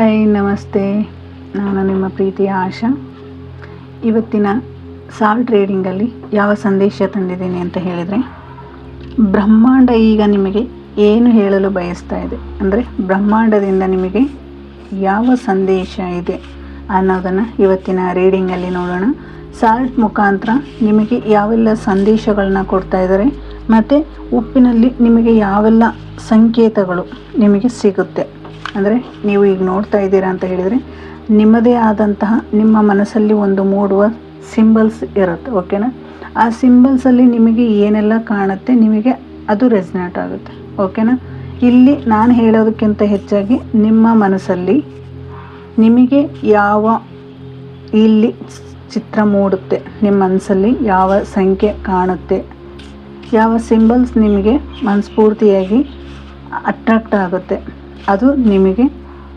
Hi ನಮಸ್ತೆ, ನಾನು ನಿಮ್ಮ ಪ್ರೀತಿಯ ಆಶಾ. ಇವತ್ತಿನ ಸಾಲ್ಟ್ ರೀಡಿಂಗಲ್ಲಿ ಯಾವ ಸಂದೇಶ ತಂದಿದ್ದೀನಿ ಅಂತ ಹೇಳಿದರೆ, ಬ್ರಹ್ಮಾಂಡ ಈಗ ನಿಮಗೆ ಏನು ಹೇಳಲು ಬಯಸ್ತಾ ಇದೆ, ಅಂದರೆ ಬ್ರಹ್ಮಾಂಡದಿಂದ ನಿಮಗೆ ಯಾವ ಸಂದೇಶ ಇದೆ ಅನ್ನೋದನ್ನು ಇವತ್ತಿನ ರೀಡಿಂಗಲ್ಲಿ ನೋಡೋಣ. ಸಾಲ್ಟ್ ಮುಖಾಂತರ ನಿಮಗೆ ಯಾವೆಲ್ಲ ಸಂದೇಶಗಳನ್ನ ಕೊಡ್ತಾ ಇದ್ದಾರೆ ಮತ್ತು ಉಪ್ಪಿನಲ್ಲಿ ನಿಮಗೆ ಯಾವೆಲ್ಲ ಸಂಕೇತಗಳು ನಿಮಗೆ ಸಿಗುತ್ತೆ. ಅಂದರೆ ನೀವು ಈಗ ನೋಡ್ತಾ ಇದ್ದೀರಾ ಅಂತ ಹೇಳಿದರೆ, ನಿಮ್ಮದೇ ಆದಂತಹ ನಿಮ್ಮ ಮನಸ್ಸಲ್ಲಿ ಒಂದು ಮೂಡುವ ಸಿಂಬಲ್ಸ್ ಇರುತ್ತೆ. ಓಕೆನಾ? ಆ ಸಿಂಬಲ್ಸಲ್ಲಿ ನಿಮಗೆ ಏನೆಲ್ಲ ಕಾಣುತ್ತೆ ನಿಮಗೆ ಅದು ರೆಸನೇಟ್ ಆಗುತ್ತೆ. ಓಕೆನಾ? ಇಲ್ಲಿ ನಾನು ಹೇಳೋದಕ್ಕಿಂತ ಹೆಚ್ಚಾಗಿ ನಿಮ್ಮ ಮನಸ್ಸಲ್ಲಿ ನಿಮಗೆ ಯಾವ ಇಲ್ಲಿ ಚಿತ್ರ ಮೂಡುತ್ತೆ, ನಿಮ್ಮ ಮನಸ್ಸಲ್ಲಿ ಯಾವ ಸಂಖ್ಯೆ ಕಾಣುತ್ತೆ, ಯಾವ ಸಿಂಬಲ್ಸ್ ನಿಮಗೆ ಮನಸ್ಫೂರ್ತಿಯಾಗಿ ಅಟ್ರಾಕ್ಟ್ ಆಗುತ್ತೆ, ಅದು ನಿಮಗೆ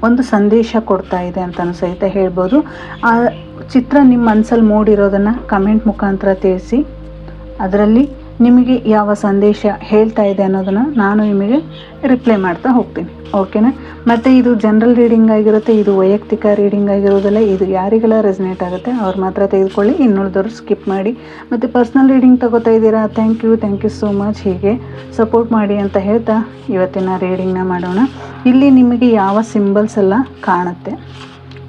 ಒಂದು ಸಂದೇಶ ಕೊಡ್ತಾ ಇದೆ ಅಂತಲೂ ಸಹಿತ ಹೇಳ್ಬೋದು. ಆ ಚಿತ್ರ ನಿಮ್ಮ ಮನಸ್ಸಲ್ಲಿ ಮೂಡಿರೋದನ್ನು ಕಮೆಂಟ್ ಮುಖಾಂತರ ತಿಳಿಸಿ. ಅದರಲ್ಲಿ ನಿಮಗೆ ಯಾವ ಸಂದೇಶ ಹೇಳ್ತಾ ಇದೆ ಅನ್ನೋದನ್ನು ನಾನು ನಿಮಗೆ ರಿಪ್ಲೈ ಮಾಡ್ತಾ ಹೋಗ್ತೀನಿ. ಓಕೆನಾ? ಮತ್ತು ಇದು ಜನರಲ್ ರೀಡಿಂಗ್ ಆಗಿರುತ್ತೆ, ಇದು ವೈಯಕ್ತಿಕ ರೀಡಿಂಗ್ ಆಗಿರೋದಲ್ಲ. ಇದು ಯಾರಿಗೆಲ್ಲ ರೆಸನೇಟ್ ಆಗುತ್ತೆ ಅವ್ರು ಮಾತ್ರ ತೆಗೆದುಕೊಳ್ಳಿ, ಇನ್ನುಳಿದವರು ಸ್ಕಿಪ್ ಮಾಡಿ. ಮತ್ತು ಪರ್ಸ್ನಲ್ ರೀಡಿಂಗ್ ತಗೋತಾ ಇದ್ದೀರಾ, ಥ್ಯಾಂಕ್ ಯು ಸೋ ಮಚ್. ಹೀಗೆ ಸಪೋರ್ಟ್ ಮಾಡಿ ಅಂತ ಹೇಳ್ತಾ ಇವತ್ತಿನ ರೀಡಿಂಗ್ನ ಮಾಡೋಣ. ಇಲ್ಲಿ ನಿಮಗೆ ಯಾವ ಸಿಂಬಲ್ಸ್ ಎಲ್ಲ ಕಾಣುತ್ತೆ,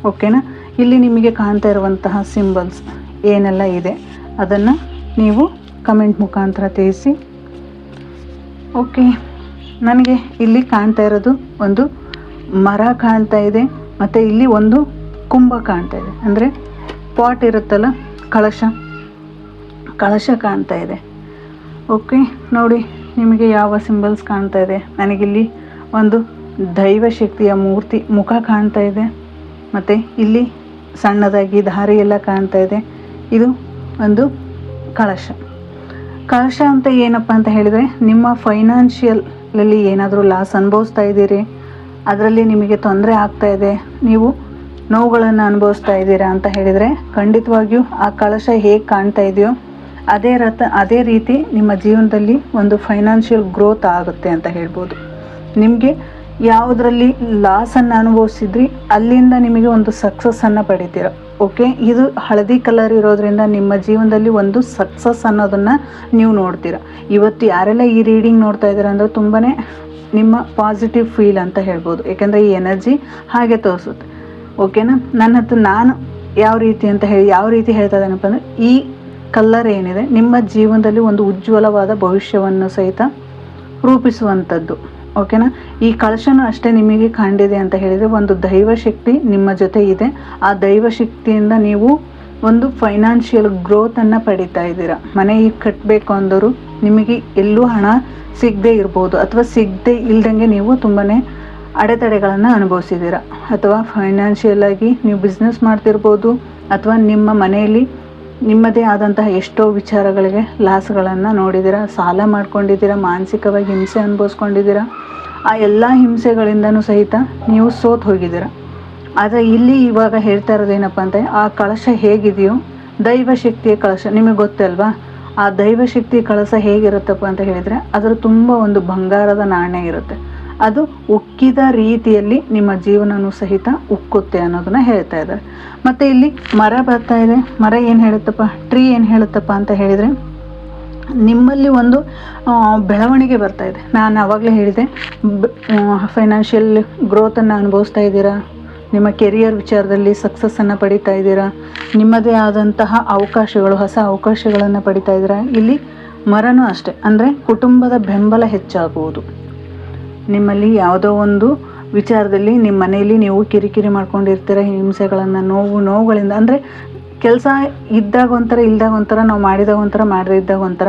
ಓಕೆನಾ? ಇಲ್ಲಿ ನಿಮಗೆ ಕಾಣ್ತಾ ಇರುವಂತಹ ಸಿಂಬಲ್ಸ್ ಏನೆಲ್ಲ ಇದೆ ಅದನ್ನು ನೀವು ಕಮೆಂಟ್ ಮುಖಾಂತರ ತಿಳಿಸಿ. ಓಕೆ, ನನಗೆ ಇಲ್ಲಿ ಕಾಣ್ತಾ ಇರೋದು ಒಂದು ಮರ ಕಾಣ್ತಾ ಇದೆ, ಮತ್ತು ಇಲ್ಲಿ ಒಂದು ಕುಂಭ ಕಾಣ್ತಾ ಇದೆ, ಅಂದರೆ ಪಾಟ್ ಇರುತ್ತಲ್ಲ, ಕಳಶ ಕಾಣ್ತಾ ಇದೆ. ಓಕೆ, ನೋಡಿ ನಿಮಗೆ ಯಾವ ಸಿಂಬಲ್ಸ್ ಕಾಣ್ತಾ ಇದೆ. ನನಗಿಲ್ಲಿ ಒಂದು ದೈವಶಕ್ತಿಯ ಮೂರ್ತಿ ಮುಖ ಕಾಣ್ತಾ ಇದೆ, ಮತ್ತು ಇಲ್ಲಿ ಸಣ್ಣದಾಗಿ ದಾರಿ ಎಲ್ಲ ಕಾಣ್ತಾ ಇದೆ. ಇದು ಒಂದು ಕಳಶ ಅಂತ ಏನಪ್ಪ ಅಂತ ಹೇಳಿದರೆ, ನಿಮ್ಮ ಫೈನಾನ್ಷಿಯಲಲ್ಲಿ ಏನಾದರೂ ಲಾಸ್ ಅನುಭವಿಸ್ತಾ ಇದ್ದೀರಿ, ಅದರಲ್ಲಿ ನಿಮಗೆ ತೊಂದರೆ ಆಗ್ತಾ ಇದೆ, ನೀವು ನೋವುಗಳನ್ನು ಅನುಭವಿಸ್ತಾ ಇದ್ದೀರಾ ಅಂತ ಹೇಳಿದರೆ, ಖಂಡಿತವಾಗಿಯೂ ಆ ಕಳಶ ಹೇಗೆ ಕಾಣ್ತಾ ಇದೆಯೋ ಅದೇ ರೀತಿ ನಿಮ್ಮ ಜೀವನದಲ್ಲಿ ಒಂದು ಫೈನಾನ್ಷಿಯಲ್ ಗ್ರೋತ್ ಆಗುತ್ತೆ ಅಂತ ಹೇಳ್ಬೋದು. ನಿಮಗೆ ಯಾವುದರಲ್ಲಿ ಲಾಸನ್ನು ಅನುಭವಿಸಿದ್ರಿ ಅಲ್ಲಿಂದ ನಿಮಗೆ ಒಂದು ಸಕ್ಸಸ್ಸನ್ನು ಪಡಿತೀರ. ಓಕೆ, ಇದು ಹಳದಿ ಕಲರ್ ಇರೋದ್ರಿಂದ ನಿಮ್ಮ ಜೀವನದಲ್ಲಿ ಒಂದು ಸಕ್ಸಸ್ ಅನ್ನೋದನ್ನು ನೀವು ನೋಡ್ತೀರ. ಇವತ್ತು ಯಾರೆಲ್ಲ ಈ ರೀಡಿಂಗ್ ನೋಡ್ತಾ ಇದ್ದೀರಾ ಅಂದರೆ ತುಂಬಾ ನಿಮ್ಮ ಪಾಸಿಟಿವ್ ಫೀಲ್ ಅಂತ ಹೇಳ್ಬೋದು, ಏಕೆಂದರೆ ಈ ಎನರ್ಜಿ ಹಾಗೆ ತೋರಿಸುತ್ತೆ. ಓಕೆನಾ? ನಾನು ಯಾವ ರೀತಿ ಹೇಳ್ತಾ ಇದ್ದೇನಪ್ಪ ಅಂದರೆ, ಈ ಕಲರ್ ಏನಿದೆ ನಿಮ್ಮ ಜೀವನದಲ್ಲಿ ಒಂದು ಉಜ್ವಲವಾದ ಭವಿಷ್ಯವನ್ನು ಸಹಿತ ರೂಪಿಸುವಂಥದ್ದು. ಓಕೆನಾ? ಈ ಕಳಶನೂ ಅಷ್ಟೇ ನಿಮಗೆ ಕಂಡಿದೆ ಅಂತ ಹೇಳಿದರೆ, ಒಂದು ದೈವಶಕ್ತಿ ನಿಮ್ಮ ಜೊತೆ ಇದೆ. ಆ ದೈವಶಕ್ತಿಯಿಂದ ನೀವು ಒಂದು ಫೈನಾನ್ಷಿಯಲ್ ಗ್ರೋತನ್ನು ಪಡಿತಾ ಇದ್ದೀರಾ. ಮನೆ ಈಗ ಕಟ್ಟಬೇಕು ಅಂದರೂ ನಿಮಗೆ ಎಲ್ಲೂ ಹಣ ಸಿಗದೇ ಇರ್ಬೋದು, ಅಥವಾ ಸಿಗದೇ ಇಲ್ದಂಗೆ ನೀವು ತುಂಬಾ ಅಡೆತಡೆಗಳನ್ನು ಅನುಭವಿಸಿದ್ದೀರಾ, ಅಥವಾ ಫೈನಾನ್ಷಿಯಲಾಗಿ ನೀವು ಬಿಸ್ನೆಸ್ ಮಾಡ್ತಿರ್ಬೋದು, ಅಥವಾ ನಿಮ್ಮ ಮನೆಯಲ್ಲಿ ನಿಮ್ಮದೇ ಆದಂತಹ ಎಷ್ಟೋ ವಿಚಾರಗಳಿಗೆ ಲಾಸ್ಗಳನ್ನು ನೋಡಿದ್ದೀರಾ, ಸಾಲ ಮಾಡ್ಕೊಂಡಿದ್ದೀರಾ, ಮಾನಸಿಕವಾಗಿ ಹಿಂಸೆ ಅನುಭವಿಸ್ಕೊಂಡಿದ್ದೀರಾ. ಆ ಎಲ್ಲ ಹಿಂಸೆಗಳಿಂದನೂ ಸಹಿತ ನೀವು ಸೋತು ಹೋಗಿದ್ದೀರಾ. ಆದರೆ ಇಲ್ಲಿ ಇವಾಗ ಹೇಳ್ತಾ ಇರೋದೇನಪ್ಪ ಅಂತ, ಆ ಕಳಶ ಹೇಗಿದೆಯೋ, ದೈವಶಕ್ತಿಯ ಕಳಶ ನಿಮಗೆ ಗೊತ್ತಲ್ವಾ, ಆ ದೈವಶಕ್ತಿಯ ಕಳಶ ಹೇಗಿರುತ್ತಪ್ಪ ಅಂತ ಹೇಳಿದರೆ, ಅದರ ತುಂಬ ಒಂದು ಬಂಗಾರದ ನಾಣ್ಯ ಇರುತ್ತೆ. ಅದು ಉಕ್ಕಿದ ರೀತಿಯಲ್ಲಿ ನಿಮ್ಮ ಜೀವನನೂ ಸಹಿತ ಉಕ್ಕುತ್ತೆ ಅನ್ನೋದನ್ನ ಹೇಳ್ತಾ ಇದ್ದಾರೆ. ಮತ್ತು ಇಲ್ಲಿ ಮರ ಬರ್ತಾ ಇದೆ. ಮರ ಏನು ಹೇಳುತ್ತಪ್ಪ, ಟ್ರೀ ಏನು ಹೇಳುತ್ತಪ್ಪ ಅಂತ ಹೇಳಿದರೆ, ನಿಮ್ಮಲ್ಲಿ ಒಂದು ಬೆಳವಣಿಗೆ ಬರ್ತಾ ಇದೆ. ನಾನು ಆವಾಗಲೇ ಹೇಳಿದೆ, ಫೈನಾನ್ಷಿಯಲ್ ಗ್ರೋತನ್ನು ಅನುಭವಿಸ್ತಾ ಇದ್ದೀರಾ, ನಿಮ್ಮ ಕೆರಿಯರ್ ವಿಚಾರದಲ್ಲಿ ಸಕ್ಸಸ್ಸನ್ನು ಪಡಿತಾ ಇದ್ದೀರಾ, ನಿಮ್ಮದೇ ಆದಂತಹ ಹೊಸ ಅವಕಾಶಗಳನ್ನು ಪಡಿತಾ ಇದ್ದೀರಾ. ಇಲ್ಲಿ ಮರನೂ ಅಷ್ಟೇ, ಅಂದರೆ ಕುಟುಂಬದ ಬೆಂಬಲ ಹೆಚ್ಚಾಗುವುದು. ನಿಮ್ಮಲ್ಲಿ ಯಾವುದೋ ಒಂದು ವಿಚಾರದಲ್ಲಿ ನಿಮ್ಮ ಮನೆಯಲ್ಲಿ ನೀವು ಕಿರಿಕಿರಿ ಮಾಡ್ಕೊಂಡಿರ್ತೀರ, ಹಿಂಸೆಗಳನ್ನು ನೋವುಗಳಿಂದ, ಅಂದರೆ ಕೆಲಸ ಇದ್ದಾಗ ಒಂಥರ, ಇಲ್ದಾಗ ಒಂಥರ, ನಾವು ಮಾಡಿದಾಗ ಒಂಥರ, ಮಾಡದೇ ಇದ್ದಾಗ ಒಂಥರ,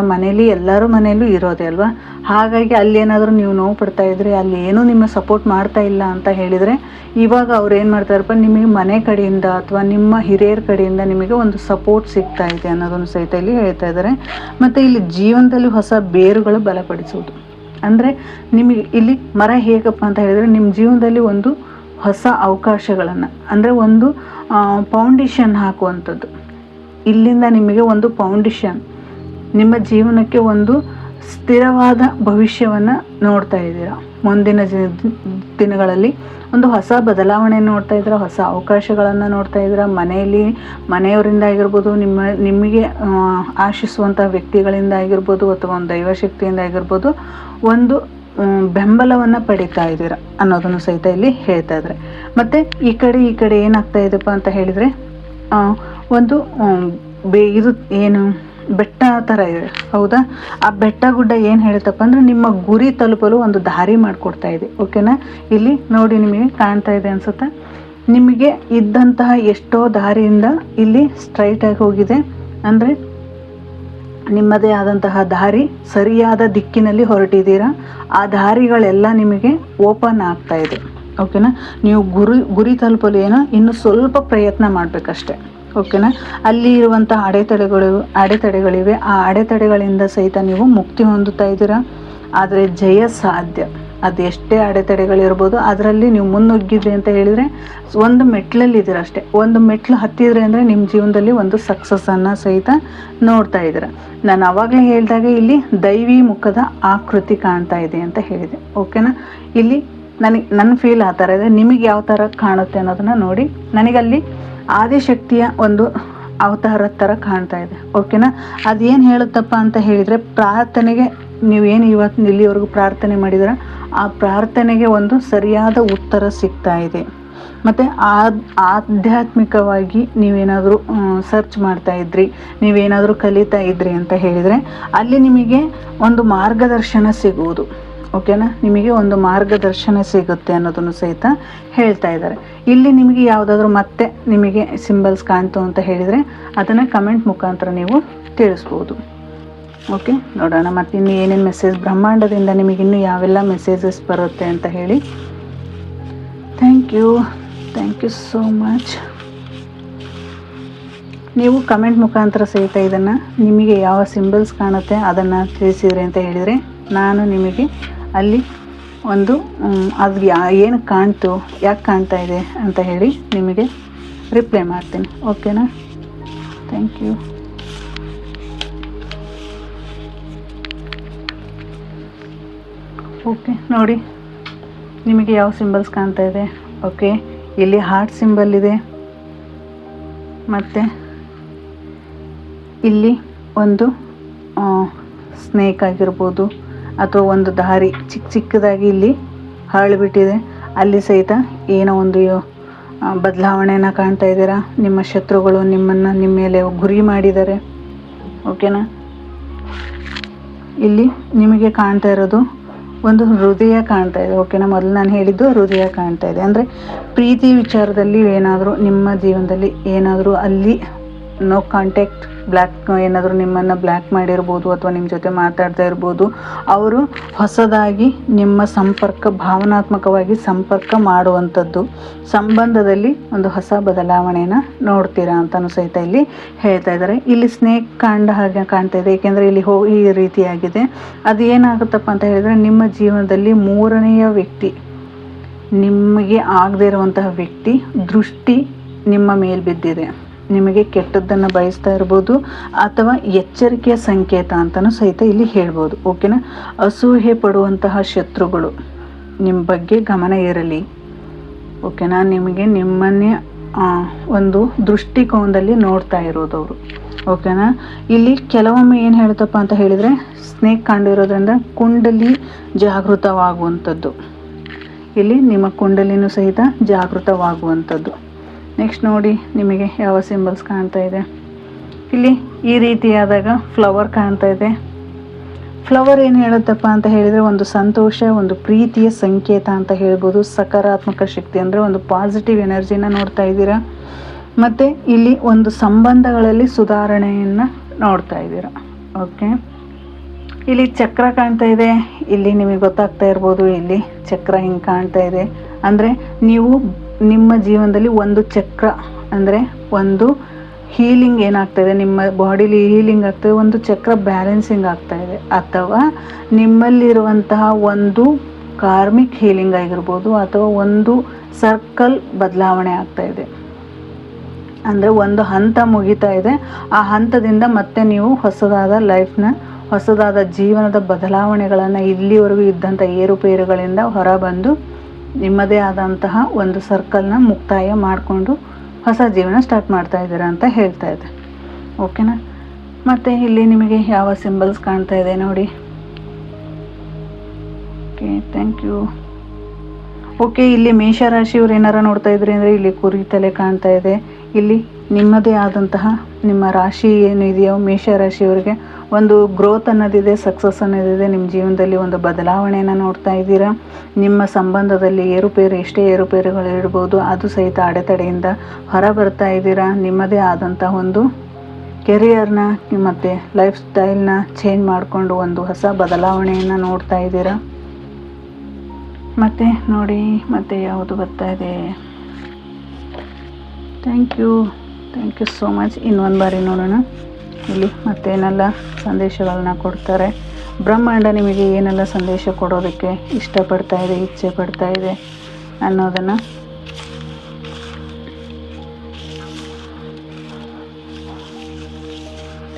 ಎಲ್ಲರೂ ಮನೆಯಲ್ಲೂ ಇರೋದೇ ಅಲ್ವಾ. ಹಾಗಾಗಿ ಅಲ್ಲೇನಾದರೂ ನೀವು ನೋವು ಪಡ್ತಾ ಇದ್ರಿ, ಅಲ್ಲಿ ಏನೂ ನಿಮ್ಮ ಸಪೋರ್ಟ್ ಮಾಡ್ತಾ ಇಲ್ಲ ಅಂತ ಹೇಳಿದರೆ, ಇವಾಗ ಅವ್ರು ಏನು ಮಾಡ್ತಾರಪ್ಪ, ನಿಮಗೆ ಮನೆ ಕಡೆಯಿಂದ ಅಥವಾ ನಿಮ್ಮ ಹಿರಿಯರ ಕಡೆಯಿಂದ ನಿಮಗೆ ಒಂದು ಸಪೋರ್ಟ್ ಸಿಗ್ತಾ ಇದೆ ಅನ್ನೋದನ್ನು ಸಹಿತ ಇಲ್ಲಿ ಹೇಳ್ತಾ ಇದ್ದಾರೆ. ಮತ್ತು ಇಲ್ಲಿ ಜೀವನದಲ್ಲಿ ಹೊಸ ಬೇರುಗಳು ಬಲಪಡಿಸುವುದು, ಅಂದರೆ ನಿಮಗೆ ಇಲ್ಲಿ ಮರ ಹೇಗಪ್ಪ ಅಂತ ಹೇಳಿದರೆ, ನಿಮ್ಮ ಜೀವನದಲ್ಲಿ ಒಂದು ಹೊಸ ಅವಕಾಶಗಳನ್ನು, ಅಂದರೆ ಒಂದು ಫೌಂಡೇಶನ್ ಹಾಕುವಂಥದ್ದು. ಇಲ್ಲಿಂದ ನಿಮಗೆ ಒಂದು ಫೌಂಡೇಶನ್, ನಿಮ್ಮ ಜೀವನಕ್ಕೆ ಒಂದು ಸ್ಥಿರವಾದ ಭವಿಷ್ಯವನ್ನು ನೋಡ್ತಾ ಇದ್ದೀರಾ. ಮುಂದಿನ ದಿನಗಳಲ್ಲಿ ಒಂದು ಹೊಸ ಬದಲಾವಣೆ ನೋಡ್ತಾ ಇದ್ದೀರಾ, ಹೊಸ ಅವಕಾಶಗಳನ್ನು ನೋಡ್ತಾ ಇದ್ದೀರಾ. ಮನೆಯಲ್ಲಿ ಮನೆಯವರಿಂದ ಆಗಿರ್ಬೋದು, ನಿಮಗೆ ಆಶಿಸುವಂಥ ವ್ಯಕ್ತಿಗಳಿಂದ ಆಗಿರ್ಬೋದು, ಅಥವಾ ಒಂದು ದೈವಶಕ್ತಿಯಿಂದ ಆಗಿರ್ಬೋದು, ಒಂದು ಬೆಂಬಲವನ್ನು ಪಡಿತಾ ಇದ್ದೀರಾ ಅನ್ನೋದನ್ನು ಸಹಿತ ಇಲ್ಲಿ ಹೇಳ್ತಾ ಇದ್ದಾರೆ. ಮತ್ತು ಈ ಕಡೆ ಏನಾಗ್ತಾ ಇದೆಪ್ಪ ಅಂತ ಹೇಳಿದರೆ, ಒಂದು ಇದು ಏನು ಬೆಟ್ಟ ಥರ ಇದೆ, ಹೌದಾ? ಆ ಬೆಟ್ಟ ಗುಡ್ಡ ಏನು ಹೇಳುತ್ತಪ್ಪ ಅಂದರೆ ನಿಮ್ಮ ಗುರಿ ತಲುಪಲು ಒಂದು ದಾರಿ ಮಾಡಿಕೊಡ್ತಾ ಇದೆ. ಓಕೆನಾ? ಇಲ್ಲಿ ನೋಡಿ, ನಿಮಗೆ ಕಾಣ್ತಾ ಇದೆ ಅನ್ಸುತ್ತೆ. ನಿಮಗೆ ಇದ್ದಂತಹ ಎಷ್ಟೋ ದಾರಿಯಿಂದ ಇಲ್ಲಿ ಸ್ಟ್ರೈಟಾಗಿ ಹೋಗಿದೆ, ಅಂದರೆ ನಿಮ್ಮದೇ ಆದಂತಹ ದಾರಿ ಸರಿಯಾದ ದಿಕ್ಕಿನಲ್ಲಿ ಹೊರಟಿದ್ದೀರಾ. ಆ ದಾರಿಗಳೆಲ್ಲ ನಿಮಗೆ ಓಪನ್ ಆಗ್ತಾ ಇದೆ. ಓಕೆನಾ? ನೀವು ಗುರಿ ತಲುಪಲು ಏನೋ ಇನ್ನು ಸ್ವಲ್ಪ ಪ್ರಯತ್ನ ಮಾಡಬೇಕಷ್ಟೆ. ಓಕೆನಾ? ಅಲ್ಲಿ ಇರುವಂಥ ಅಡೆತಡೆಗಳಿವೆ. ಆ ಅಡೆತಡೆಗಳಿಂದ ಸಹಿತ ನೀವು ಮುಕ್ತಿ ಹೊಂದುತ್ತಾ ಇದ್ದೀರಾ. ಆದರೆ ಜಯ ಸಾಧ್ಯ. ಅದು ಎಷ್ಟೇ ಅಡೆತಡೆಗಳಿರ್ಬೋದು, ಅದರಲ್ಲಿ ನೀವು ಮುನ್ನುಗ್ಗಿದ್ರಿ ಅಂತ ಹೇಳಿದರೆ ಒಂದು ಮೆಟ್ಲಲ್ಲಿದ್ದೀರ ಅಷ್ಟೇ. ಒಂದು ಮೆಟ್ಲು ಹತ್ತಿದ್ರೆ ಅಂದರೆ ನಿಮ್ಮ ಜೀವನದಲ್ಲಿ ಒಂದು ಸಕ್ಸಸ್ಸನ್ನು ಸಹಿತ ನೋಡ್ತಾ ಇದ್ದೀರ. ನಾನು ಆವಾಗಲೇ ಹೇಳಿದಾಗ ಇಲ್ಲಿ ದೈವಿ ಮುಖದ ಆಕೃತಿ ಕಾಣ್ತಾ ಇದೆ ಅಂತ ಹೇಳಿದೆ. ಓಕೆನಾ? ಇಲ್ಲಿ ನನ್ನ ಫೀಲ್ ಆ ಥರ ಇದೆ. ನಿಮಗೆ ಯಾವ ಥರ ಕಾಣುತ್ತೆ ಅನ್ನೋದನ್ನು ನೋಡಿ. ನನಗಲ್ಲಿ ಆದಿಶಕ್ತಿಯ ಒಂದು ಅವತಾರದ ಥರ ಕಾಣ್ತಾ ಇದೆ. ಓಕೆನಾ? ಅದೇನು ಹೇಳುತ್ತಪ್ಪ ಅಂತ ಹೇಳಿದರೆ, ಪ್ರಾರ್ಥನೆಗೆ ನೀವೇನು ಇವತ್ತು ಇಲ್ಲಿವರೆಗೂ ಪ್ರಾರ್ಥನೆ ಮಾಡಿದ್ರೆ ಆ ಪ್ರಾರ್ಥನೆಗೆ ಒಂದು ಸರಿಯಾದ ಉತ್ತರ ಸಿಗ್ತಾ ಇದೆ. ಮತ್ತು ಆಧ್ಯಾತ್ಮಿಕವಾಗಿ ನೀವೇನಾದರೂ ಸರ್ಚ್ ಮಾಡ್ತಾ ಇದ್ರಿ, ನೀವೇನಾದರೂ ಕಲಿತಾ ಇದ್ರಿ ಅಂತ ಹೇಳಿದರೆ ಅಲ್ಲಿ ನಿಮಗೆ ಒಂದು ಮಾರ್ಗದರ್ಶನ ಸಿಗುವುದು. ಓಕೆನಾ? ನಿಮಗೆ ಒಂದು ಮಾರ್ಗದರ್ಶನ ಸಿಗುತ್ತೆ ಅನ್ನೋದನ್ನು ಸಹಿತ ಹೇಳ್ತಾ ಇದ್ದಾರೆ. ಇಲ್ಲಿ ನಿಮಗೆ ಯಾವುದಾದ್ರೂ ಮತ್ತೆ ನಿಮಗೆ ಸಿಂಬಲ್ಸ್ ಕಾಣ್ತು ಅಂತ ಹೇಳಿದರೆ ಅದನ್ನು ಕಮೆಂಟ್ ಮುಖಾಂತರ ನೀವು ತಿಳಿಸ್ಬೋದು. ಓಕೆ, ನೋಡೋಣ ಮತ್ತು ಇನ್ನು ಏನೇನು ಮೆಸೇಜ್ ಬ್ರಹ್ಮಾಂಡದಿಂದ ನಿಮಗಿನ್ನೂ ಯಾವೆಲ್ಲ ಮೆಸೇಜಸ್ ಬರುತ್ತೆ ಅಂತ ಹೇಳಿ. Thank you so much. ನೀವು ಕಮೆಂಟ್ ಮುಖಾಂತರ ಸಹಿತ ಇದನ್ನು ನಿಮಗೆ ಯಾವ ಸಿಂಬಲ್ಸ್ ಕಾಣುತ್ತೆ ಅದನ್ನು ತಿಳಿಸಿದ್ರಿ ಅಂತ ಹೇಳಿದರೆ ನಾನು ನಿಮಗೆ ಅಲ್ಲಿ ಒಂದು ಅದು ಏನು ಕಾಣ್ತು, ಯಾಕೆ ಕಾಣ್ತಾ ಇದೆ ಅಂತ ಹೇಳಿ ನಿಮಗೆ ರಿಪ್ಲೈ ಮಾಡ್ತೀನಿ. ಓಕೆನಾ? Thank you. ಓಕೆ, ನೋಡಿ ನಿಮಗೆ ಯಾವ ಸಿಂಬಲ್ಸ್ ಕಾಣ್ತಾ ಇದೆ. ಓಕೆ, ಇಲ್ಲಿ ಹಾರ್ಟ್ ಸಿಂಬಲ್ ಇದೆ, ಮತ್ತು ಇಲ್ಲಿ ಒಂದು ಸ್ನೇಕ್ ಆಗಿರ್ಬೋದು, ಅಥವಾ ಒಂದು ದಾರಿ ಚಿಕ್ಕದಾಗಿ ಇಲ್ಲಿ ಹರಳಿಬಿಟ್ಟಿದೆ. ಅಲ್ಲಿ ಸಹಿತ ಏನೋ ಒಂದು ಬದಲಾವಣೆಯನ್ನು ಕಾಣ್ತಾ ಇದ್ದೀರಾ. ನಿಮ್ಮ ಶತ್ರುಗಳು ನಿಮ್ಮ ಮೇಲೆ ಗುರಿ ಮಾಡಿದ್ದಾರೆ. ಓಕೆನಾ? ಇಲ್ಲಿ ನಿಮಗೆ ಕಾಣ್ತಾ ಇರೋದು ಒಂದು ಹೃದಯ ಕಾಣ್ತಾ ಇದೆ. ಓಕೆನಾ? ಮೊದಲು ನಾನು ಹೇಳಿದ್ದು ಹೃದಯ ಕಾಣ್ತಾ ಇದೆ. ಅಂದರೆ ಪ್ರೀತಿ ವಿಚಾರದಲ್ಲಿ ಏನಾದರೂ ನಿಮ್ಮ ಜೀವನದಲ್ಲಿ ಏನಾದರೂ ಅಲ್ಲಿ ನೋ ಕಾಂಟ್ಯಾಕ್ಟ್, ಏನಾದರೂ ನಿಮ್ಮನ್ನು ಬ್ಲ್ಯಾಕ್ ಮಾಡಿರ್ಬೋದು, ಅಥವಾ ನಿಮ್ಮ ಜೊತೆ ಮಾತಾಡ್ತಾ ಇರ್ಬೋದು. ಅವರು ಹೊಸದಾಗಿ ನಿಮ್ಮ ಭಾವನಾತ್ಮಕವಾಗಿ ಸಂಪರ್ಕ ಮಾಡುವಂಥದ್ದು, ಸಂಬಂಧದಲ್ಲಿ ಒಂದು ಹೊಸ ಬದಲಾವಣೆಯನ್ನು ನೋಡ್ತೀರಾ ಅಂತಲೂ ಸಹಿತ ಇಲ್ಲಿ ಹೇಳ್ತಾ ಇದ್ದಾರೆ. ಇಲ್ಲಿ ಸ್ನೇಕ್ ಹಾಗೆ ಕಾಣ್ತಾ ಇದೆ, ಏಕೆಂದರೆ ಇಲ್ಲಿ ಈ ರೀತಿಯಾಗಿದೆ. ಅದು ಏನಾಗುತ್ತಪ್ಪ ಅಂತ ಹೇಳಿದರೆ, ನಿಮ್ಮ ಜೀವನದಲ್ಲಿ ಮೂರನೆಯ ವ್ಯಕ್ತಿ, ನಿಮಗೆ ಆಗದೇ ಇರುವಂತಹ ವ್ಯಕ್ತಿ ದೃಷ್ಟಿ ನಿಮ್ಮ ಮೇಲೆ ಬಿದ್ದಿದೆ. ನಿಮಗೆ ಕೆಟ್ಟದ್ದನ್ನು ಬಯಸ್ತಾ ಇರ್ಬೋದು, ಅಥವಾ ಎಚ್ಚರಿಕೆಯ ಸಂಕೇತ ಅಂತಲೂ ಸಹಿತ ಇಲ್ಲಿ ಹೇಳ್ಬೋದು. ಓಕೆನಾ? ಅಸೂಹೆ ಪಡುವಂತಹ ಶತ್ರುಗಳು ನಿಮ್ಮ ಬಗ್ಗೆ ಗಮನ ಇರಲಿ. ಓಕೆನಾ? ನಿಮ್ಮನ್ನೇ ಒಂದು ದೃಷ್ಟಿಕೋನದಲ್ಲಿ ನೋಡ್ತಾ ಇರೋದವರು. ಓಕೆನಾ? ಇಲ್ಲಿ ಕೆಲವೊಮ್ಮೆ ಏನು ಹೇಳುತ್ತಪ್ಪ ಅಂತ ಹೇಳಿದರೆ, ಸ್ನೇಕ್ ಕಂಡಿರೋದ್ರಿಂದ ಕುಂಡಲಿ ಜಾಗೃತವಾಗುವಂಥದ್ದು. ಇಲ್ಲಿ ನಿಮ್ಮ ಕುಂಡಲಿನೂ ಸಹಿತ ಜಾಗೃತವಾಗುವಂಥದ್ದು. ನೆಕ್ಸ್ಟ್ ನೋಡಿ ನಿಮಗೆ ಯಾವ ಸಿಂಬಲ್ಸ್ ಕಾಣ್ತಾ ಇದೆ. ಇಲ್ಲಿ ಈ ರೀತಿಯಾದಾಗ ಫ್ಲವರ್ ಕಾಣ್ತಾ ಇದೆ. ಫ್ಲವರ್ ಏನು ಹೇಳುತ್ತಪ್ಪ ಅಂತ ಹೇಳಿದರೆ, ಒಂದು ಸಂತೋಷ, ಒಂದು ಪ್ರೀತಿಯ ಸಂಕೇತ ಅಂತ ಹೇಳ್ಬೋದು. ಸಕಾರಾತ್ಮಕ ಶಕ್ತಿ, ಅಂದರೆ ಒಂದು ಪಾಸಿಟಿವ್ ಎನರ್ಜಿನ ನೋಡ್ತಾ ಇದ್ದೀರಾ. ಮತ್ತು ಇಲ್ಲಿ ಒಂದು ಸಂಬಂಧಗಳಲ್ಲಿ ಸುಧಾರಣೆಯನ್ನು ನೋಡ್ತಾ ಇದ್ದೀರಾ. ಓಕೆ, ಇಲ್ಲಿ ಚಕ್ರ ಕಾಣ್ತಾ ಇದೆ. ಇಲ್ಲಿ ನಿಮಗೆ ಗೊತ್ತಾಗ್ತಾ ಇರ್ಬೋದು, ಇಲ್ಲಿ ಚಕ್ರ ಹಿಂಗೆ ಕಾಣ್ತಾ ಇದೆ. ಅಂದರೆ ನೀವು ನಿಮ್ಮ ಜೀವನದಲ್ಲಿ ಒಂದು ಚಕ್ರ, ಅಂದರೆ ಒಂದು ಹೀಲಿಂಗ್ ಏನಾಗ್ತಾಯಿದೆ, ನಿಮ್ಮ ಬಾಡಿಲಿ ಹೀಲಿಂಗ್ ಆಗ್ತಾಯಿದೆ, ಒಂದು ಚಕ್ರ ಬ್ಯಾಲೆನ್ಸಿಂಗ್ ಆಗ್ತಾಯಿದೆ, ಅಥವಾ ನಿಮ್ಮಲ್ಲಿರುವಂತಹ ಒಂದು ಕಾರ್ಮಿಕ್ ಹೀಲಿಂಗ್ ಆಗಿರ್ಬೋದು, ಅಥವಾ ಒಂದು ಸರ್ಕಲ್ ಬದಲಾವಣೆ ಆಗ್ತಾಯಿದೆ. ಅಂದರೆ ಒಂದು ಹಂತ ಮುಗಿತಾ ಇದೆ, ಆ ಹಂತದಿಂದ ಮತ್ತೆ ನೀವು ಹೊಸದಾದ ಲೈಫ್ನ ಹೊಸದಾದ ಜೀವನದ ಬದಲಾವಣೆಗಳನ್ನು, ಇಲ್ಲಿವರೆಗೂ ಇದ್ದಂಥ ಏರುಪೇರುಗಳಿಂದ ಹೊರಬಂದು ನಿಮ್ಮದೇ ಆದಂತಹ ಒಂದು ಸರ್ಕಲ್ನ ಮುಕ್ತಾಯ ಮಾಡಿಕೊಂಡು ಹೊಸ ಜೀವನ ಸ್ಟಾರ್ಟ್ ಮಾಡ್ತಾ ಇದ್ದೀರಾ ಅಂತ ಹೇಳ್ತಾ ಇದೆ. ಓಕೆನಾ? ಮತ್ತು ಇಲ್ಲಿ ನಿಮಗೆ ಯಾವ ಸಿಂಬಲ್ಸ್ ಕಾಣ್ತಾ ಇದೆ ನೋಡಿ. Okay, thank you. ಓಕೆ, ಇಲ್ಲಿ ಮೇಷರಾಶಿಯವ್ರು ಏನಾರ ನೋಡ್ತಾ ಇದ್ರಿ ಅಂದರೆ ಇಲ್ಲಿ ಕುರಿ ತಲೆ ಕಾಣ್ತಾ ಇದೆ. ಇಲ್ಲಿ ನಿಮ್ಮದೇ ಆದಂತಹ ನಿಮ್ಮ ರಾಶಿ ಏನು ಇದೆಯೋ ಮೇಷರಾಶಿಯವರಿಗೆ ಒಂದು ಗ್ರೋತ್ ಅನ್ನೋದಿದೆ, ಸಕ್ಸಸ್ ಅನ್ನೋದಿದೆ. ನಿಮ್ಮ ಜೀವನದಲ್ಲಿ ಒಂದು ಬದಲಾವಣೆಯನ್ನು ನೋಡ್ತಾ ಇದ್ದೀರಾ. ನಿಮ್ಮ ಸಂಬಂಧದಲ್ಲಿ ಎಷ್ಟೇ ಏರುಪೇರುಗಳು ಇರ್ಬೋದು, ಅದು ಸಹಿತ ಅಡೆತಡೆಯಿಂದ ಹೊರ ಬರ್ತಾ ಇದ್ದೀರಾ. ನಿಮ್ಮದೇ ಆದಂಥ ಒಂದು ಕೆರಿಯರ್ನ ಮತ್ತು ಲೈಫ್ ಸ್ಟೈಲ್ನ ಚೇಂಜ್ ಮಾಡಿಕೊಂಡು ಒಂದು ಹೊಸ ಬದಲಾವಣೆಯನ್ನು ನೋಡ್ತಾ ಇದ್ದೀರಾ. ಮತ್ತು ನೋಡಿ, ಮತ್ತೆ ಯಾವುದು ಬರ್ತಾ ಇದೆ. Thank you so much. ಇನ್ನೊಂದು ಬಾರಿ ನೋಡೋಣ ಇಲ್ಲಿ ಮತ್ತೇನೆಲ್ಲ ಸಂದೇಶಗಳನ್ನ ಕೊಡ್ತಾರೆ. ಬ್ರಹ್ಮಾಂಡ ನಿಮಗೆ ಏನೆಲ್ಲ ಸಂದೇಶ ಕೊಡೋದಕ್ಕೆ ಇಷ್ಟಪಡ್ತಾ ಇದೆ, ಇಚ್ಛೆ ಪಡ್ತಾ ಇದೆ ಅನ್ನೋದನ್ನು.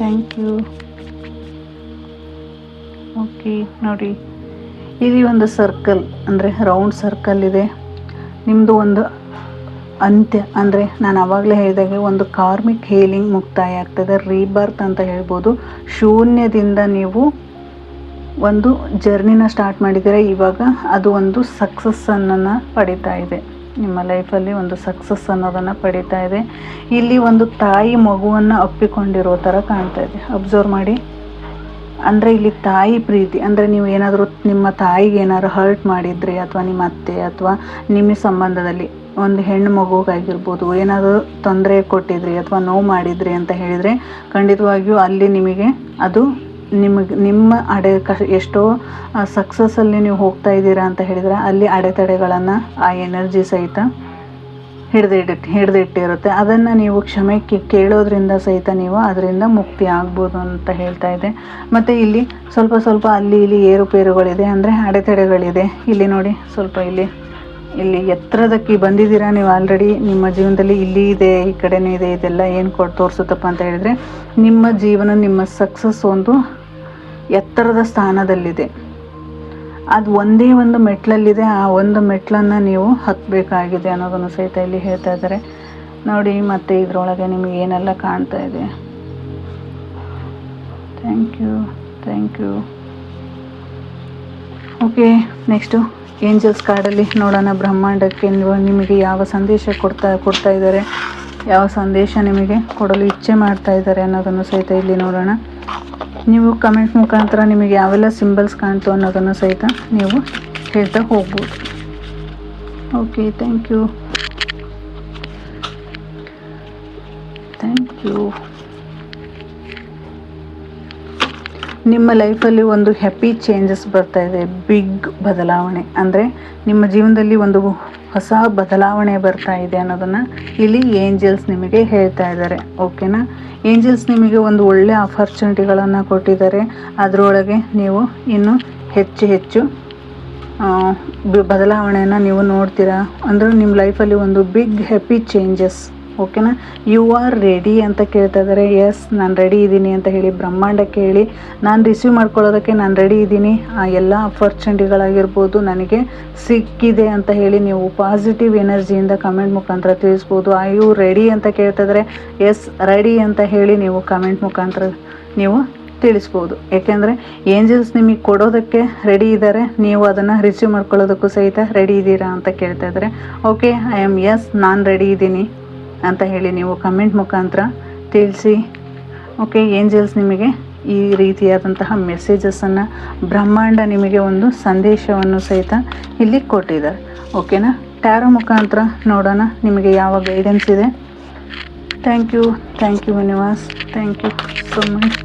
Thank you. ಓಕೆ, ನೋಡಿ ಇಲ್ಲಿ ಒಂದು ಸರ್ಕಲ್ ಅಂದರೆ ರೌಂಡ್ ಸರ್ಕಲ್ ಇದೆ. ನಿಮ್ಮದು ಒಂದು ಅಂತ್ಯ ಅಂದರೆ ನಾನು ಆವಾಗಲೇ ಹೇಳಿದಾಗೆ ಒಂದು ಕಾರ್ಮಿಕ್ ಹೀಲಿಂಗ್ ಮುಕ್ತಾಯ ಆಗ್ತದೆ, ರೀಬರ್ತ್ ಅಂತ ಹೇಳ್ಬೋದು. ಶೂನ್ಯದಿಂದ ನೀವು ಒಂದು ಜರ್ನಿನ ಸ್ಟಾರ್ಟ್ ಮಾಡಿದರೆ ಇವಾಗ ಅದು ಒಂದು ಸಕ್ಸಸ್ಸನ್ನು ಪಡಿತಾ ಇದೆ. ನಿಮ್ಮ ಲೈಫಲ್ಲಿ ಒಂದು ಸಕ್ಸಸ್ ಅನ್ನೋದನ್ನು ಪಡಿತಾ ಇದೆ. ಇಲ್ಲಿ ಒಂದು ತಾಯಿ ಮಗುವನ್ನು ಅಪ್ಪಿಕೊಂಡಿರೋ ಥರ ಕಾಣ್ತಾ ಇದೆ. ಅಬ್ಸರ್ವ್ ಮಾಡಿ. ಅಂದರೆ ಇಲ್ಲಿ ತಾಯಿ ಪ್ರೀತಿ ಅಂದರೆ ನೀವು ಏನಾದರೂ ನಿಮ್ಮ ತಾಯಿಗೆ ಏನಾದ್ರು ಹರ್ಟ್ ಮಾಡಿದ್ರಿ, ಅಥವಾ ನಿಮ್ಮ ಅತ್ತೆ ಅಥವಾ ನಿಮ್ಮ ಸಂಬಂಧದಲ್ಲಿ ಒಂದು ಹೆಣ್ಣು ಮಗುಗಾಗಿರ್ಬೋದು ಏನಾದರೂ ತೊಂದರೆ ಕೊಟ್ಟಿದ್ರಿ ಅಥವಾ ನೋವು ಮಾಡಿದ್ರಿ ಅಂತ ಹೇಳಿದರೆ ಖಂಡಿತವಾಗಿಯೂ ಅಲ್ಲಿ ನಿಮಗೆ ಅದು ನಿಮ್ಮ ಎಷ್ಟೋ ಸಕ್ಸಸ್ಸಲ್ಲಿ ನೀವು ಹೋಗ್ತಾ ಇದ್ದೀರಾ ಅಂತ ಹೇಳಿದರೆ ಅಲ್ಲಿ ಅಡೆತಡೆಗಳನ್ನು ಆ ಎನರ್ಜಿ ಸಹಿತ ಹಿಡಿದಿಟ್ಟಿರುತ್ತೆ. ಅದನ್ನು ನೀವು ಕ್ಷಮೆ ಕೇಳೋದ್ರಿಂದ ಸಹಿತ ನೀವು ಅದರಿಂದ ಮುಕ್ತಿ ಆಗ್ಬೋದು ಅಂತ ಹೇಳ್ತಾ ಇದೆ. ಮತ್ತು ಇಲ್ಲಿ ಸ್ವಲ್ಪ ಅಲ್ಲಿ ಇಲ್ಲಿ ಏರುಪೇರುಗಳಿದೆ, ಅಂದರೆ ಅಡೆತಡೆಗಳಿದೆ. ಇಲ್ಲಿ ನೋಡಿ, ಸ್ವಲ್ಪ ಇಲ್ಲಿ ಎತ್ತರದಕ್ಕೆ ಬಂದಿದ್ದೀರಾ ನೀವು ಆಲ್ರೆಡಿ. ನಿಮ್ಮ ಜೀವನದಲ್ಲಿ ಇಲ್ಲಿ ಇದೆ, ಈ ಕಡೆನೇ ಇದೆ. ಇದೆಲ್ಲ ಏನು ತೋರಿಸುತ್ತಪ್ಪ ಅಂತ ಹೇಳಿದರೆ ನಿಮ್ಮ ಜೀವನ, ನಿಮ್ಮ ಸಕ್ಸಸ್ ಒಂದು ಎತ್ತರದ ಸ್ಥಾನದಲ್ಲಿದೆ. ಅದು ಒಂದೇ ಒಂದು ಮೆಟ್ಲಲ್ಲಿದೆ. ಆ ಒಂದು ಮೆಟ್ಲನ್ನು ನೀವು ಹತ್ತಬೇಕಾಗಿದೆ ಅನ್ನೋದನ್ನು ಸಹಿತ ಇಲ್ಲಿ ಹೇಳ್ತಾ ಇದ್ದಾರೆ ನೋಡಿ. ಮತ್ತು ಇದರೊಳಗೆ ನಿಮಗೆ ಏನೆಲ್ಲ ಕಾಣ್ತಾ ಇದೆ. Thank you. Okay, next angels ಕಾರ್ಡಲ್ಲಿ ನೋಡೋಣ. ಬ್ರಹ್ಮಾಂಡಕ್ಕೆ ನಿಮಗೆ ಯಾವ ಸಂದೇಶ ಕೊಡ್ತಾ ಇದ್ದಾರೆ, ಯಾವ ಸಂದೇಶ ನಿಮಗೆ ಕೊಡಲು ಇಚ್ಛೆ ಮಾಡ್ತಾ ಇದ್ದಾರೆ ಅನ್ನೋದನ್ನು ಸಹಿತ ಇಲ್ಲಿ ನೋಡೋಣ. ನೀವು ಕಮೆಂಟ್ ಮುಖಾಂತರ ನಿಮಗೆ ಯಾವೆಲ್ಲ ಸಿಂಬಲ್ಸ್ ಕಾಣ್ತು ಅನ್ನೋದನ್ನು ಸಹಿತ ನೀವು ಹೇಳ್ತಾ ಹೋಗ್ಬೋದು. Okay, thank you. ನಿಮ್ಮ ಲೈಫಲ್ಲಿ ಒಂದು ಹ್ಯಾಪಿ ಚೇಂಜಸ್ ಬರ್ತಾ ಇದೆ, ಬಿಗ್ ಬದಲಾವಣೆ. ಅಂದರೆ ನಿಮ್ಮ ಜೀವನದಲ್ಲಿ ಒಂದು ಹೊಸ ಬದಲಾವಣೆ ಬರ್ತಾ ಇದೆ ಅನ್ನೋದನ್ನು ಇಲ್ಲಿ ಏಂಜಲ್ಸ್ ನಿಮಗೆ ಹೇಳ್ತಾ ಇದ್ದಾರೆ. ಓಕೆನಾ? ಏಂಜಲ್ಸ್ ನಿಮಗೆ ಒಂದು ಒಳ್ಳೆ ಆಪರ್ಚುನಿಟಿಗಳನ್ನು ಕೊಟ್ಟಿದ್ದಾರೆ. ಅದರೊಳಗೆ ನೀವು ಇನ್ನೂ ಹೆಚ್ಚು ಬದಲಾವಣೆಯನ್ನು ನೀವು ನೋಡ್ತೀರಾ. ಅಂದರೆ ನಿಮ್ಮ ಲೈಫಲ್ಲಿ ಒಂದು ಬಿಗ್ ಹ್ಯಾಪಿ ಚೇಂಜಸ್. ಓಕೆನಾ? ಯು ಆರ್ ರೆಡಿ ಅಂತ ಕೇಳ್ತಾ ಇದ್ದಾರೆ. ಎಸ್, ನಾನು ರೆಡಿ ಇದ್ದೀನಿ ಅಂತ ಹೇಳಿ ಬ್ರಹ್ಮಾಂಡಕ್ಕೆ ಹೇಳಿ, ನಾನು ರಿಸೀವ್ ಮಾಡ್ಕೊಳ್ಳೋದಕ್ಕೆ ನಾನು ರೆಡಿ ಇದ್ದೀನಿ. ಆ ಎಲ್ಲ ಆಪರ್ಚುನಿಟಿಗಳಾಗಿರ್ಬೋದು ನನಗೆ ಸಿಕ್ಕಿದೆ ಅಂತ ಹೇಳಿ ನೀವು ಪಾಸಿಟಿವ್ ಎನರ್ಜಿಯಿಂದ ಕಮೆಂಟ್ ಮುಖಾಂತರ ತಿಳಿಸ್ಬೋದು. ಐ ಯು ರೆಡಿ ಅಂತ ಕೇಳ್ತಾ ಇದ್ದಾರೆ. ಎಸ್, ರೆಡಿ ಅಂತ ಹೇಳಿ ನೀವು ಕಮೆಂಟ್ ಮುಖಾಂತರ ನೀವು ತಿಳಿಸ್ಬೋದು. ಏಕೆಂದರೆ ಏಂಜಲ್ಸ್ ನಿಮಗೆ ಕೊಡೋದಕ್ಕೆ ರೆಡಿ ಇದ್ದಾರೆ, ನೀವು ಅದನ್ನು ರಿಸೀವ್ ಮಾಡ್ಕೊಳ್ಳೋದಕ್ಕೂ ಸಹಿತ ರೆಡಿ ಇದ್ದೀರಾ ಅಂತ ಕೇಳ್ತಾ ಇದ್ದಾರೆ. ಓಕೆ, ಐ ಆಮ್ ಎಸ್, ನಾನು ರೆಡಿ ಇದ್ದೀನಿ ಅಂತ ಹೇಳಿ ನೀವು ಕಮೆಂಟ್ ಮುಖಾಂತರ ತಿಳಿಸಿ. ಓಕೆ, ಏಂಜಲ್ಸ್ ನಿಮಗೆ ಈ ರೀತಿಯಾದಂತಹ ಮೆಸೇಜಸನ್ನು, ಬ್ರಹ್ಮಾಂಡ ನಿಮಗೆ ಒಂದು ಸಂದೇಶವನ್ನು ಸಹಿತ ಇಲ್ಲಿ ಕೊಟ್ಟಿದ್ದಾರೆ. ಓಕೆನಾ? ಟ್ಯಾರೋ ಮುಖಾಂತರ ನೋಡೋಣ ನಿಮಗೆ ಯಾವ ಗೈಡೆನ್ಸ್ ಇದೆ. Thank you universe, thank you so much.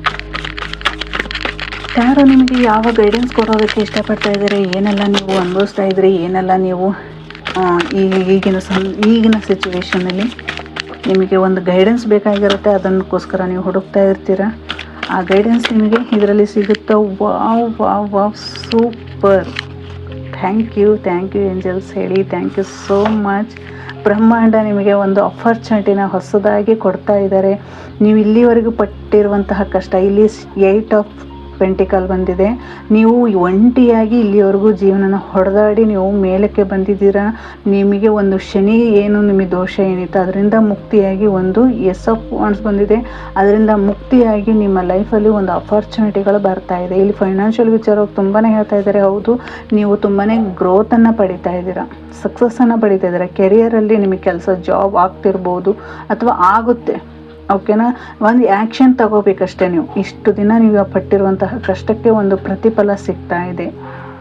Tarot ನಿಮಗೆ ಯಾವ ಗೈಡೆನ್ಸ್ ಕೊಡೋದಕ್ಕೆ ಇಷ್ಟಪಡ್ತಾ ಇದ್ದಾರೆ, ಏನೆಲ್ಲ ನೀವು ಅನುಭವಿಸ್ತಾ ಇದ್ರಿ, ಏನೆಲ್ಲ ನೀವು ಈಗಿನ ಸಿಚುವೇಷನಲ್ಲಿ ನಿಮಗೆ ಒಂದು ಗೈಡೆನ್ಸ್ ಬೇಕಾಗಿರುತ್ತೆ. ಅದಕ್ಕೋಸ್ಕರ ನೀವು ಹುಡುಕ್ತಾ ಇರ್ತೀರ. ಆ ಗೈಡೆನ್ಸ್ ನಿಮಗೆ ಇದರಲ್ಲಿ ಸಿಗುತ್ತಾ? Wow, super. Thank you angels ಹೇಳಿ. Thank you so much. ಬ್ರಹ್ಮಾಂಡ ನಿಮಗೆ ಒಂದು ಆಪರ್ಚುನಿಟಿನ ಹೊಸದಾಗಿ ಕೊಡ್ತಾ ಇದ್ದಾರೆ. ನೀವು ಇಲ್ಲಿವರೆಗೂ ಪಟ್ಟಿರುವಂತಹ ಕಷ್ಟ, ಇಲ್ಲಿ 8 ಆಫ್ ಪೆಂಟಿಕಲ್ ಬಂದಿದೆ. ನೀವು ಒಂಟಿಯಾಗಿ ಇಲ್ಲಿವರೆಗೂ ಜೀವನನ ಹೊಡೆದಾಡಿ ನೀವು ಮೇಲಕ್ಕೆ ಬಂದಿದ್ದೀರಾ. ನಿಮಗೆ ಒಂದು ಶನಿ ಏನು ನಿಮಗೆ ದೋಷ ಏನಿತ್ತು ಅದರಿಂದ ಮುಕ್ತಿಯಾಗಿ ಒಂದು ಎಸ್ ಆಫ್ ವಾಂಡ್ಸ್ ಬಂದಿದೆ. ಅದರಿಂದ ಮುಕ್ತಿಯಾಗಿ ನಿಮ್ಮ ಲೈಫಲ್ಲಿ ಒಂದು ಅಪರ್ಚುನಿಟಿಗಳು ಬರ್ತಾ ಇದೆ. ಇಲ್ಲಿ ಫೈನಾನ್ಷಿಯಲ್ ವಿಚಾರವಾಗಿ ತುಂಬಾ ಹೇಳ್ತಾ ಇದ್ದಾರೆ. ಹೌದು, ನೀವು ತುಂಬಾ ಗ್ರೋತನ್ನು ಪಡಿತಾ ಇದ್ದೀರಾ, ಸಕ್ಸಸ್ಸನ್ನು ಪಡಿತಾ ಇದ್ದೀರಾ. ಕೆರಿಯರಲ್ಲಿ ನಿಮಗೆ ಕೆಲಸ ಜಾಬ್ ಆಗ್ತಿರ್ಬೋದು ಅಥವಾ ಆಗುತ್ತೆ. ಓಕೆನಾ, ಒಂದು ಆ್ಯಕ್ಷನ್ ತಗೋಬೇಕಷ್ಟೇ. ನೀವು ಇಷ್ಟು ದಿನ ನೀವು ಪಟ್ಟಿರುವಂತಹ ಕಷ್ಟಕ್ಕೆ ಒಂದು ಪ್ರತಿಫಲ ಸಿಗ್ತಾ ಇದೆ.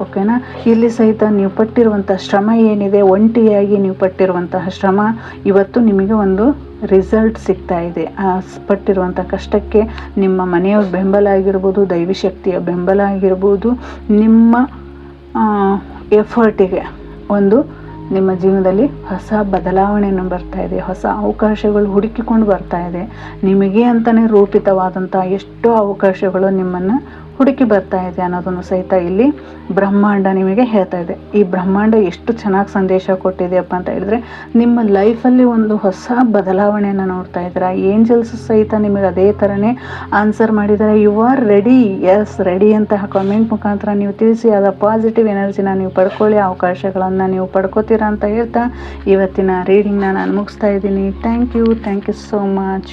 ಓಕೆನಾ, ಇಲ್ಲಿ ಸಹಿತ ನೀವು ಪಟ್ಟಿರುವಂಥ ಶ್ರಮ ಏನಿದೆ, ಒಂಟಿಯಾಗಿ ನೀವು ಪಟ್ಟಿರುವಂತಹ ಶ್ರಮ ಇವತ್ತು ನಿಮಗೆ ಒಂದು ರಿಸಲ್ಟ್ ಸಿಗ್ತಾ ಇದೆ. ಆ ಪಟ್ಟಿರುವಂಥ ಕಷ್ಟಕ್ಕೆ ನಿಮ್ಮ ಮನೆಯವ್ರ ಬೆಂಬಲ ಆಗಿರ್ಬೋದು, ದೈವಿ ಶಕ್ತಿಯ ಬೆಂಬಲ ಆಗಿರ್ಬೋದು, ನಿಮ್ಮ ಎಫರ್ಟಿಗೆ ಒಂದು ನಿಮ್ಮ ಜೀವನದಲ್ಲಿ ಹೊಸ ಬದಲಾವಣೆಯನ್ನು ಬರ್ತಾ ಇದೆ, ಹೊಸ ಅವಕಾಶಗಳು ಹುಡುಕಿಕೊಂಡು ಬರ್ತಾ ಇದೆ. ನಿಮಗೆ ಅಂತಲೇ ರೂಪಿತವಾದಂಥ ಎಷ್ಟೋ ಅವಕಾಶಗಳು ನಿಮ್ಮನ್ನು ಹುಡುಕಿ ಬರ್ತಾ ಇದೆ ಅನ್ನೋದನ್ನು ಸಹಿತ ಇಲ್ಲಿ ಬ್ರಹ್ಮಾಂಡ ನಿಮಗೆ ಹೇಳ್ತಾ ಇದೆ. ಈ ಬ್ರಹ್ಮಾಂಡ ಎಷ್ಟು ಚೆನ್ನಾಗಿ ಸಂದೇಶ ಕೊಟ್ಟಿದೆಯಪ್ಪ ಅಂತ ಹೇಳಿದ್ರೆ, ನಿಮ್ಮ ಲೈಫಲ್ಲಿ ಒಂದು ಹೊಸ ಬದಲಾವಣೆಯನ್ನು ನೋಡ್ತಾ ಇದ್ದೀರಾ. ಏಂಜಲ್ಸ್ ಸಹಿತ ನಿಮಗೆ ಅದೇ ಥರನೇ ಆನ್ಸರ್ ಮಾಡಿದ್ದಾರೆ. You are ready, yes ready ಅಂತ ಕಮೆಂಟ್ ಮುಖಾಂತರ ನೀವು ತಿಳಿಸಿ ಅದರ ಪಾಸಿಟಿವ್ ಎನರ್ಜಿನ ನೀವು ಪಡ್ಕೊಳ್ಳಿ, ಅವಕಾಶಗಳನ್ನು ನೀವು ಪಡ್ಕೋತೀರಾ ಅಂತ ಹೇಳ್ತಾ ಇವತ್ತಿನ ರೀಡಿಂಗ್ನ ನಾನು ಮುಗಿಸ್ತಾ ಇದ್ದೀನಿ. Thank you so much.